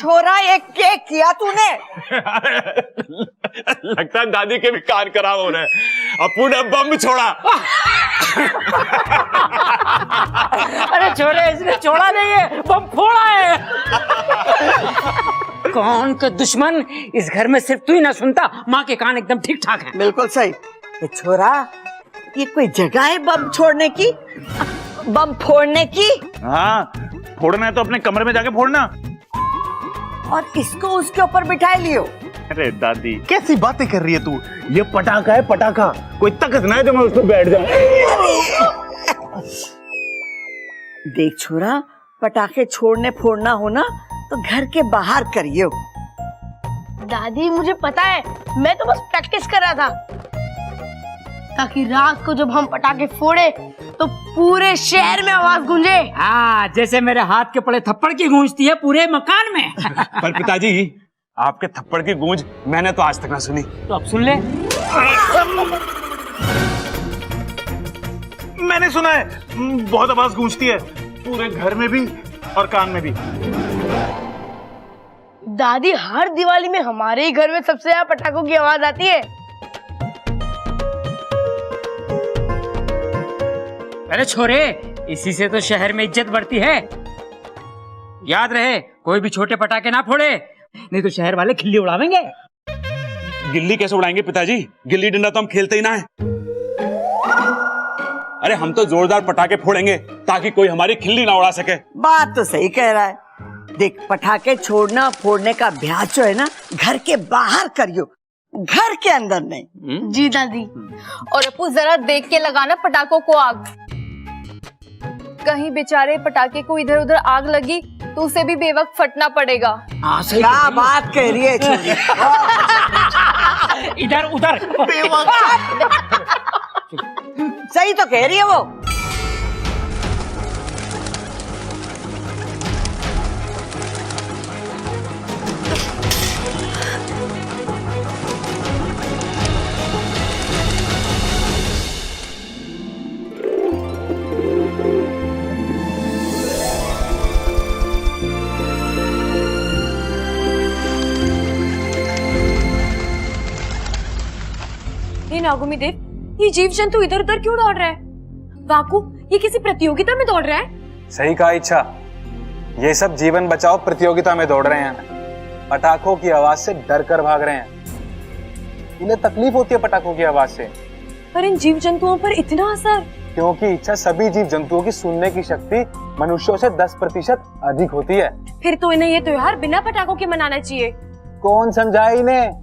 छोरा ये क्या किया तूने? लगता है दादी के भी कान खराब हो रहे हैं। अपू ने बम छोड़ा। अरे छोरे, इसने छोड़ा नहीं है, बम फोड़ा है। कौन का दुश्मन? इस घर में सिर्फ तू ही ना सुनता, माँ के कान एकदम ठीक ठाक हैं। बिल्कुल सही। ये छोरा, ये कोई जगह है बम छोड़ने की, बम फोड़ने की? हाँ, फोड़ना है तो अपने कमरे में जाके फोड़ना। और इसको उसके ऊपर बिठा लियो। अरे दादी कैसी बातें कर रही है तू? ये पटाखा है, पटाखा। कोई तकत ना है जो मैं उस पर बैठ जाऊं। देख छोरा, पटाखे छोड़ने फोड़ना हो ना तो घर के बाहर करियो। दादी मुझे पता है, मैं तो बस प्रैक्टिस कर रहा था ताकि रात को जब हम पटाखे फोड़े तो पूरे शहर में आवाज गूंजे। हाँ, जैसे मेरे हाथ के पड़े थप्पड़ की गूंजती है पूरे मकान में। पर पिताजी, आपके थप्पड़ की गूंज मैंने तो आज तक ना सुनी। तो अब सुन ले। मैंने सुना है, बहुत आवाज गूंजती है पूरे घर में भी और कान में भी। दादी, हर दिवाली में हमारे ही घर में सबसे ज्यादा पटाखों की आवाज आती है। अरे छोरे, इसी से तो शहर में इज्जत बढ़ती है। याद रहे, कोई भी छोटे पटाखे ना फोड़े, नहीं तो शहर वाले खिल्ली उड़ावेंगे। गिल्ली कैसे उड़ाएंगे पिताजी? गिल्ली डंडा तो हम खेलते ही ना है। अरे हम तो जोरदार पटाखे फोड़ेंगे ताकि कोई हमारी खिल्ली ना उड़ा सके। बात तो सही कह रहा है। देख, पटाखे छोड़ना फोड़ने का अभ्यास जो है ना, घर के बाहर करियो, घर के अंदर नहीं। जी दादी। और अपू जरा देख के लगाना पटाखों को आग। कहीं बेचारे पटाखे को इधर उधर आग लगी तो उसे भी बेवक्त फटना पड़ेगा। क्या बात कह रही है छोरी? इधर उधर सही तो कह रही है वो। नागुमी देव, ये जीव जंतु इधर उधर क्यों दौड़ रहा है? वाकु, ये किसी प्रतियोगिता में दौड़ रहा है? सही कहा इच्छा, ये सब जीवन बचाओ प्रतियोगिता में दौड़ रहे हैं। पटाखों की आवाज से डर कर भाग रहे हैं। इन्हें तकलीफ होती है पटाखों की आवाज से। पर इन जीव जंतुओं पर इतना असर? क्योंकि इच्छा सभी जीव जंतुओं की सुनने की शक्ति मनुष्यों से 10% अधिक होती है। फिर तो इन्हें ये त्योहार बिना पटाखों के मनाना चाहिए। कौन समझाए इन्हें?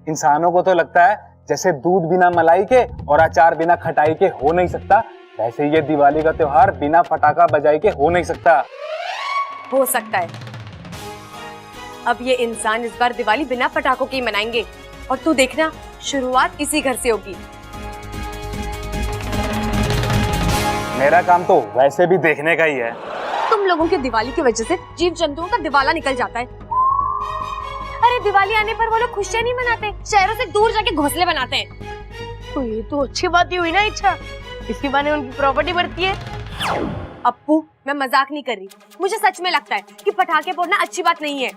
इंसानों को तो लगता है जैसे दूध बिना मलाई के और अचार बिना खटाई के हो नहीं सकता, वैसे ये दिवाली का त्योहार बिना पटाखा बजाई के हो नहीं सकता। हो सकता है। अब ये इंसान इस बार दिवाली बिना पटाखों के ही मनाएंगे, और तू देखना, शुरुआत इसी घर से होगी। मेरा काम तो वैसे भी देखने का ही है। तुम लोगों की दिवाली की वजह से जीव जंतुओं का दिवाला निकल जाता है। अरे दिवाली आने पर वो लोग खुशियां नहीं मनाते, शहरों से दूर जाके घोंसले बनाते हैं। तो ये तो अच्छी बात ही हुई ना इच्छा, इसके बहाने उनकी प्रॉपर्टी बढ़ती है। अप्पू, मैं मजाक नहीं कर रही, मुझे सच में लगता है कि पटाखे फोड़ना अच्छी बात नहीं है।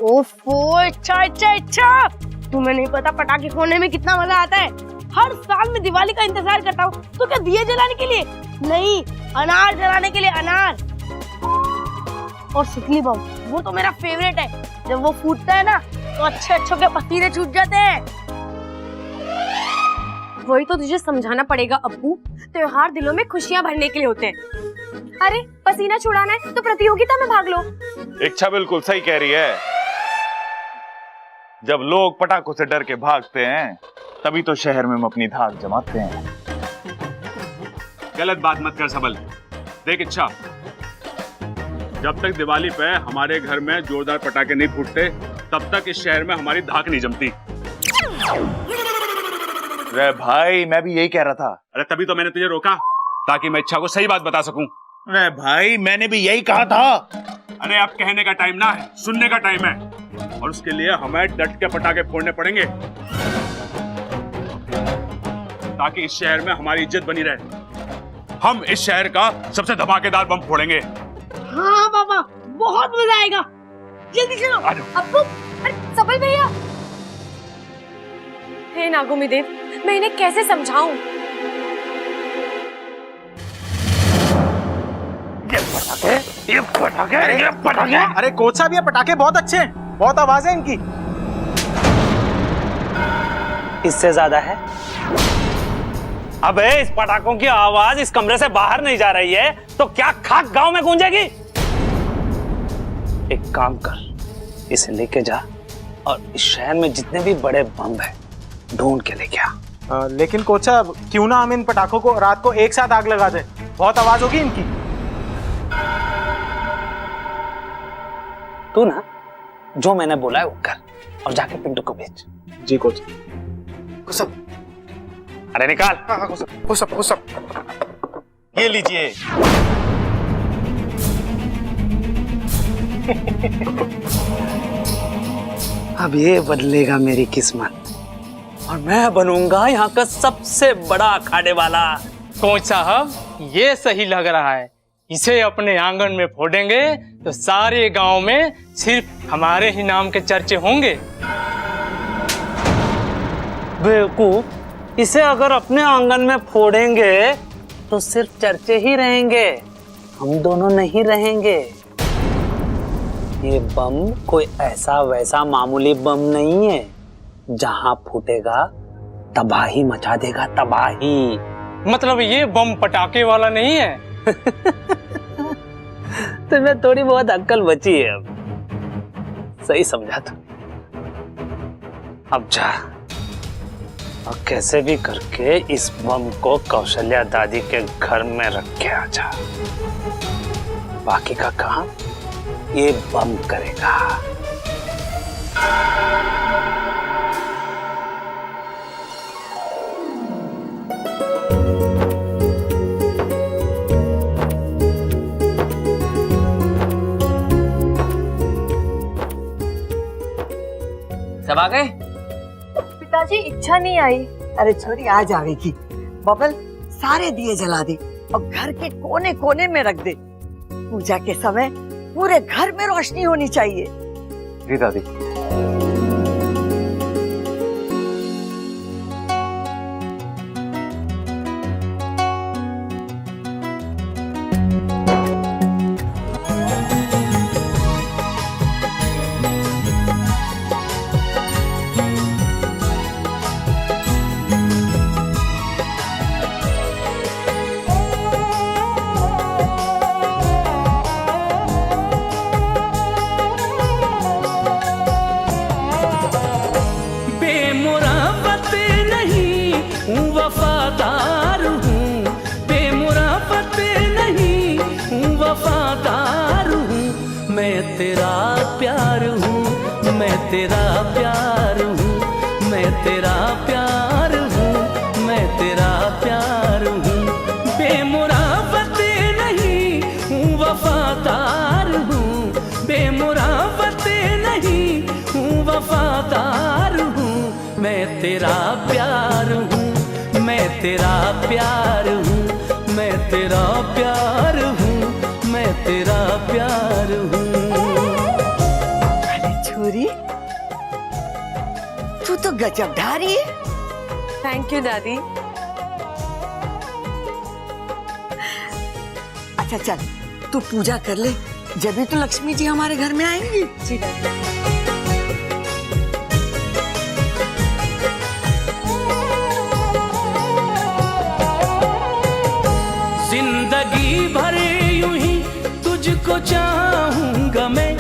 ओफो, अच्छा, तुम्हें नहीं पता पटाखे फोड़ने में कितना मजा आता है। हर साल मैं दिवाली का इंतजार करता हूँ। तो क्या दिए जलाने के लिए? नहीं, अनार जलाने के लिए। अनार और सिकली बम, वो तो मेरा फेवरेट है। जब वो फूटता है ना तो अच्छे के पसीने छूट जाते हैं। वही तो तुझे समझाना पड़ेगा अप्पू, त्योहार दिलों में खुशियां भरने के लिए होते हैं। अरे पसीना छुड़ाना है तो प्रतियोगिता में भाग लो। इच्छा बिल्कुल सही कह रही है। जब लोग पटाखों से डर के भागते हैं तभी तो शहर में हम अपनी धाक जमाते हैं। गलत बात मत कर सबल। देख इच्छा, जब तक दिवाली पे हमारे घर में जोरदार पटाखे नहीं फूटते तब तक इस शहर में हमारी धाक नहीं जमती। अरे भाई, मैं भी यही कह रहा था। अरे तभी तो मैंने तुझे रोका, ताकि मैं इच्छा को सही बात बता सकूं। अरे भाई, मैंने भी यही कहा था। अरे अब कहने का टाइम ना है, सुनने का टाइम है, और उसके लिए हमें डट के पटाखे फोड़ने पड़ेंगे ताकि इस शहर में हमारी इज्जत बनी रहे। हम इस शहर का सबसे धमाकेदार बम फोड़ेंगे। हाँ बाबा, बहुत मजा आएगा। जल्दी चलो। अब्बू, अरे सबल भैया। हे नागुमी देव, मैं इन्हें कैसे समझाऊं? ये पटाखे। अरे कोच साहब, ये पटाखे बहुत अच्छे हैं, बहुत आवाज है इनकी। इससे ज्यादा है। अबे इस पटाखों की आवाज इस कमरे से बाहर नहीं जा रही है तो क्या खाक गांव में गूंजेगी? एक काम कर, इसे लेके जा और इस शहर में जितने भी बड़े बम है ढूंढ के लेके आ। लेकिन कोच साहब, क्यों ना हम इन पटाखों को रात को एक साथ आग लगा दें, बहुत आवाज होगी इनकी। तू ना जो मैंने बोला है वो कर और जाके पिंटू को भेज। जी कोच। अरे निकाल। ये लीजिए। अब ये बदलेगा मेरी किस्मत और मैं बनूंगा यहाँ का सबसे बड़ा अखाड़े वाला। कोच साहब, ये सही लग रहा है। इसे अपने आंगन में फोड़ेंगे तो सारे गांव में सिर्फ हमारे ही नाम के चर्चे होंगे। बेवकूफ, इसे अगर अपने आंगन में फोड़ेंगे तो सिर्फ चर्चे ही रहेंगे, हम दोनों नहीं रहेंगे। ये बम कोई ऐसा वैसा मामूली बम नहीं है, जहां फूटेगा तबाही मचा देगा, तबाही। मतलब ये बम पटाखे वाला नहीं है? तुम्हें थोड़ी बहुत अक्ल बची है अब। सही समझा तू। अब जा और कैसे भी करके इस बम को कौशल्या दादी के घर में रख के आ जा। बाकी का काम ये बम करेगा। सब आ गए? पिताजी, इच्छा नहीं आई। अरे छोरी, आ जाएगी। बबल, सारे दिए जला दे और घर के कोने कोने में रख दे। पूजा के समय पूरे घर में रोशनी होनी चाहिए। जी दादी। तेरा प्यार हूँ, मैं तेरा प्यार हूँ, मैं तेरा प्यार हूँ, मैं तेरा प्यार हूँ। अरे छोरी, तू तो गजब ढारी है। थैंक यू दादी। अच्छा चल, तू पूजा कर ले, जब भी तो लक्ष्मी जी हमारे घर में आएंगी। जी दादी। जिंदगी भर यूं ही तुझको चाहूंगा मैं,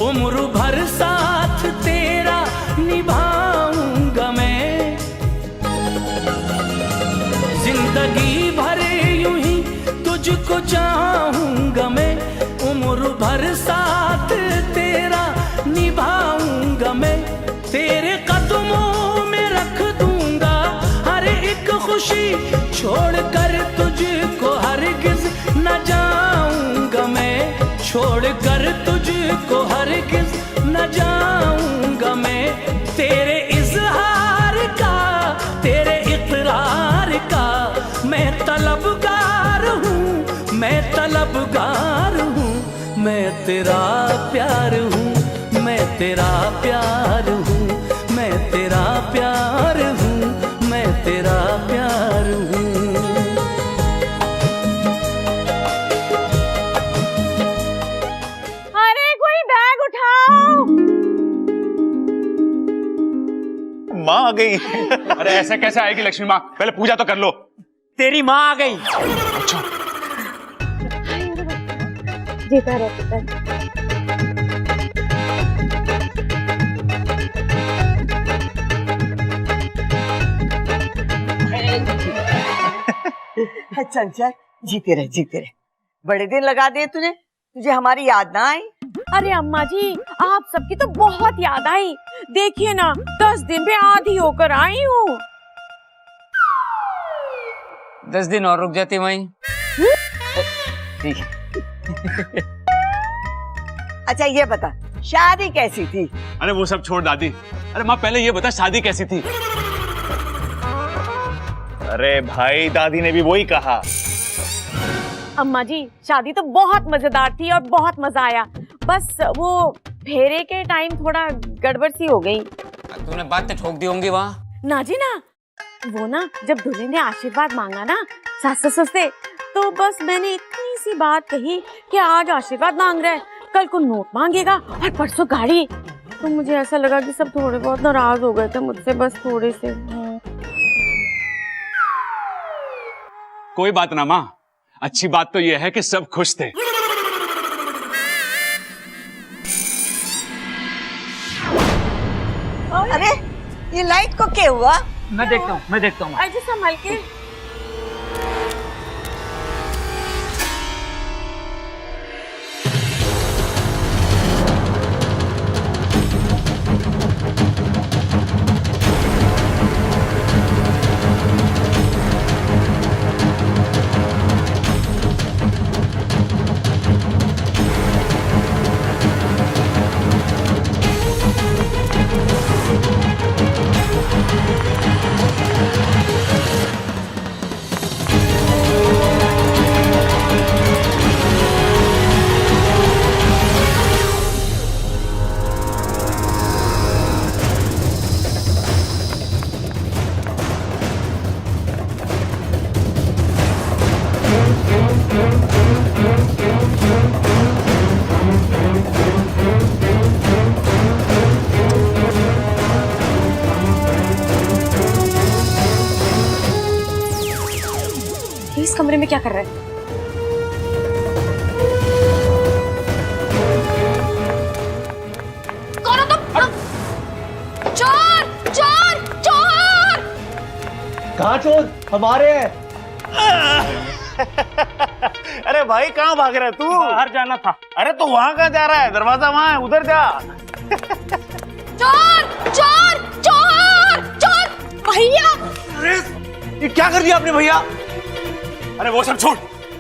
उम्र भर साथ तेरा निभाऊंगा मैं। जिंदगी भर यूं ही तुझको चाहूंगा मैं, उम्र भर साथ तेरा निभाऊंगा मैं। तेरे कदमों में रख दूंगा हर एक खुशी, छोड़कर तुझको हरगिज न जाऊंगा मैं, छोड़कर तुझको हरगिज न जाऊंगा मैं। तेरे इजहार का, तेरे इकरार का मैं तलबगार हूँ, मैं तलबगार हूँ। मैं तेरा प्यार हूँ, तेरा प्यार हूँ, मैं तेरा प्यार हूँ, मैं तेरा प्यार हूँ। अरे कोई बैग उठाओ। माँ आ गई। अरे ऐसे कैसे आएगी लक्ष्मी माँ, पहले पूजा तो कर लो। तेरी माँ आ गई। जीता रहे पुत्र। चंचल, जीते रहे जीते रहे। बड़े दिन लगा दिए तूने, तुझे हमारी याद ना आई? अरे अम्मा जी, आप सबकी तो बहुत याद आई। देखिए ना, 10 दिन पे आधी होकर आई हूँ। 10 दिन और रुक जाती वहीं। ठीक है। अच्छा ये बता, शादी कैसी थी? अरे वो सब छोड़ दादी। अरे माँ पहले ये बता, शादी कैसी थी? अरे भाई, दादी ने भी वही कहा। अम्मा जी, शादी तो बहुत मजेदार थी और बहुत मजा आया। बस वो फेरे के टाइम थोड़ा गड़बड़ सी हो गई। तूने बातें ठोक दी होंगी वहाँ। ना जी ना, वो ना जब दूल्हे ने आशीर्वाद मांगा ना सास ससुर से, तो बस मैंने इतनी सी बात कही कि आज आशीर्वाद मांग रहा है, कल को नोट मांगेगा और परसों गाड़ी। तो मुझे ऐसा लगा कि सब थोड़े बहुत नाराज हो गए थे मुझसे, बस थोड़े से। कोई बात ना माँ, अच्छी बात तो यह है कि सब खुश थे। अरे ये लाइट को क्या हुआ? मैं देखता हूँ। अजय संभल के। इस कमरे में क्या कर रहा है? कौन हो तुम? चोर चोर चोर! कहाँ चोर? हमारे हैं। अरे भाई कहाँ भाग रहा है तू? बाहर जाना था। अरे तो वहाँ कहाँ जा रहा है? दरवाजा वहाँ है, उधर जा। चोर चोर चोर चोर! भैया! ये क्या कर दिया आपने भैया? अरे वो सब छोड़,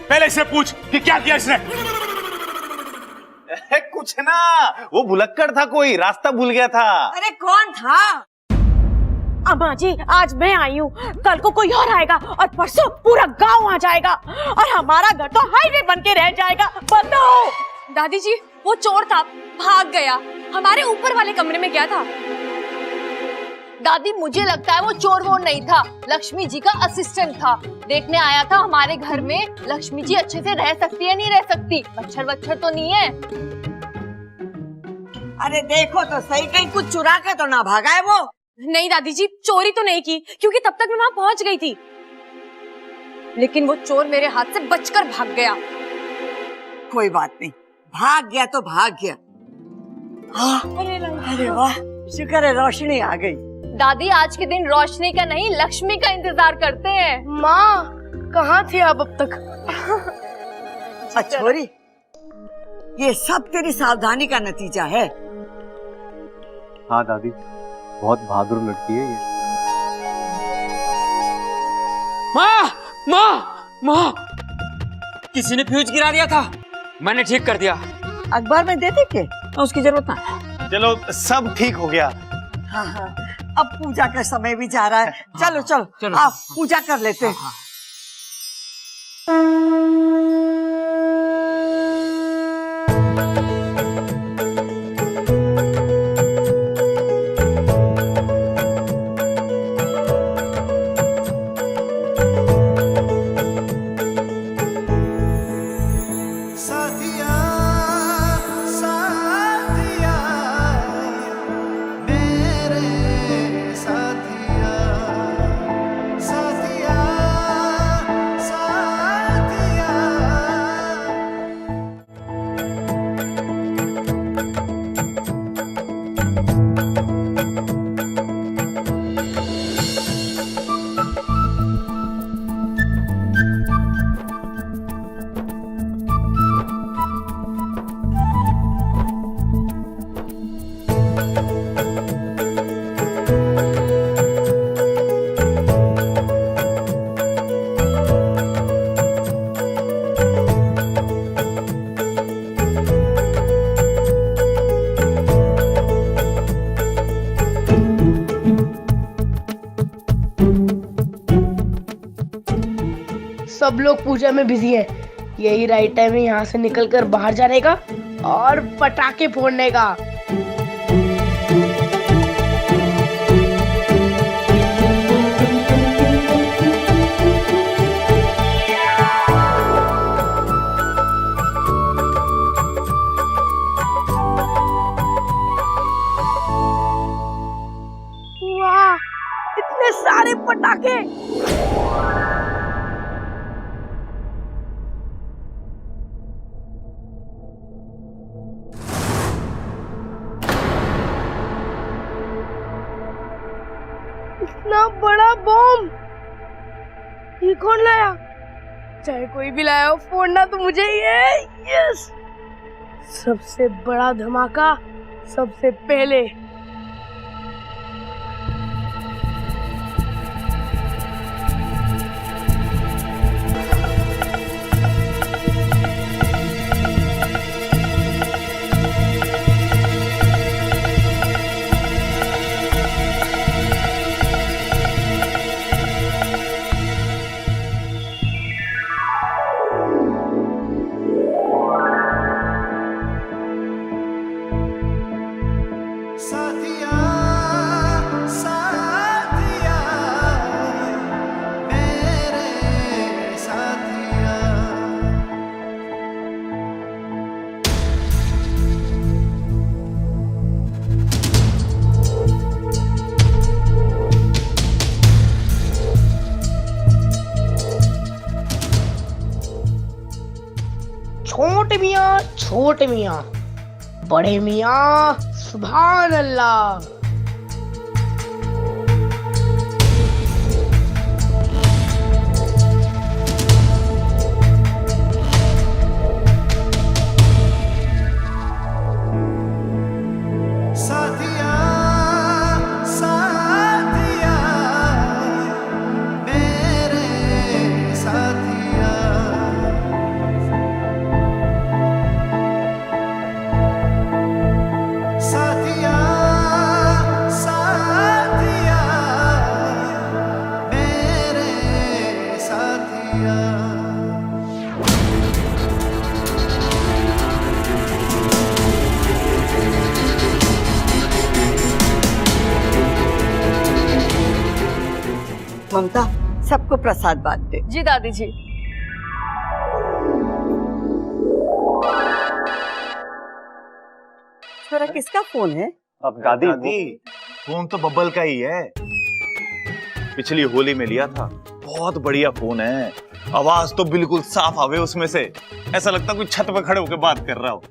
पहले इससे पूछ कि क्या किया इसने। कुछ ना, वो भुलक्कड़ था, कोई रास्ता भूल गया था। अरे कौन था? अम्मा जी, आज मैं आई हूँ, कल को कोई और आएगा और परसों पूरा गांव आ जाएगा और हमारा घर तो हाईवे बन के रह जाएगा। बताओ। दादी जी, वो चोर था, भाग गया, हमारे ऊपर वाले कमरे में गया था। दादी, मुझे लगता है वो चोर वोर नहीं था, लक्ष्मी जी का असिस्टेंट था। देखने आया था हमारे घर में लक्ष्मी जी अच्छे से रह सकती है नहीं रह सकती, मच्छर वच्छर तो नहीं है। अरे देखो तो सही, कहीं कुछ चुरा के तो ना भागा है वो? नहीं दादी जी, चोरी तो नहीं की, क्योंकि तब तक मैं वहां पहुंच गई थी। लेकिन वो चोर मेरे हाथ से बचकर भाग गया। कोई बात नहीं, भाग गया तो भाग गया। हाँ, अरे वाह, शुक्र है रोशनी आ गई। दादी, आज के दिन रोशनी का नहीं, लक्ष्मी का इंतजार करते हैं। माँ, कहाँ थी आप अब तक? अच्छोरी, ये सब तेरी सावधानी का नतीजा है। हाँ दादी, बहुत बहादुर लड़की है ये। माँ माँ माँ, किसी ने फ्यूज गिरा दिया था, मैंने ठीक कर दिया। अखबार में दे दे के? उसकी जरूरत ना है। चलो सब ठीक हो गया। हाँ हाँ, अब पूजा का समय भी जा रहा है। चलो चलो, चलो। आओ पूजा कर लेते हैं। सब लोग पूजा में बिजी हैं। यही राइट टाइम है यहाँ से निकलकर बाहर जाने का और पटाखे फोड़ने का। वाह, इतने सारे पटाखे! इतना बड़ा बम ये कौन लाया? चाहे कोई भी लाया हो, फोड़ना तो मुझे ही है। यस, सबसे बड़ा धमाका सबसे पहले। छोटे मियाँ, बड़े मियाँ, सुभान अल्लाह। ममता, सबको प्रसाद बांट दे। जी दादी जी। छोरा, किसका फोन है? अब दादी फोन तो बब्बल का ही है, पिछली होली में लिया था। बहुत बढ़िया फोन है, आवाज तो बिल्कुल साफ आवे उसमें से, ऐसा लगता कोई छत पर खड़े होकर बात कर रहा हो।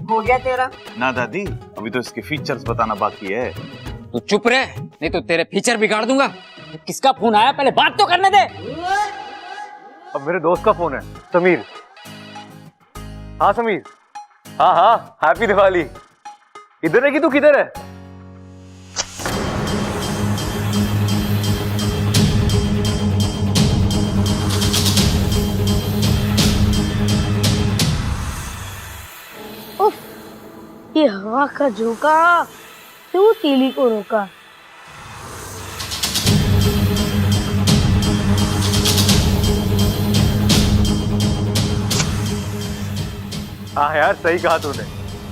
हो गया तेरा? ना दादी, अभी तो इसके फीचर्स बताना बाकी है। तू चुप रहे, नहीं तो तेरे फीचर बिगाड़ दूंगा। किसका फोन आया, पहले बात तो करने दे। अब मेरे दोस्त का फोन है, समीर। हाँ समीर, हाँ हाँ, हैप्पी दिवाली। इधर है कि तू किधर है? उफ, ये हवा का झोंका क्यों तीली को रोका? हाँ यार, सही कहा तूने।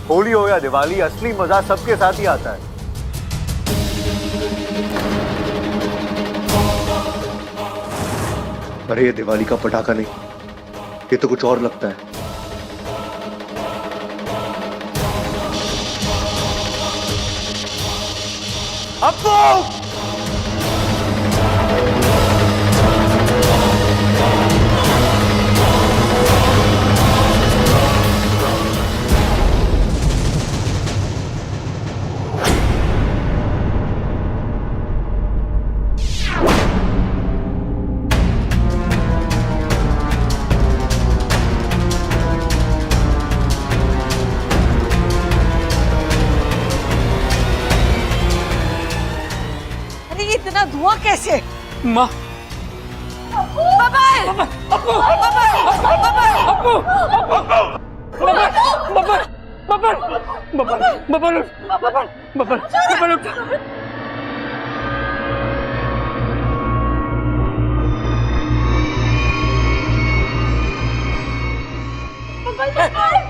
होली हो या दिवाली, असली मजा सबके साथ ही आता है। अरे ये दिवाली का पटाखा नहीं, ये तो कुछ और लगता है। अब्बू! इतना धुआं कैसे? माँ,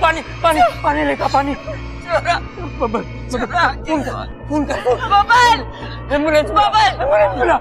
पानी पानी पानी लेकर पानी बबल फोन कर एम्बुलेंस बुला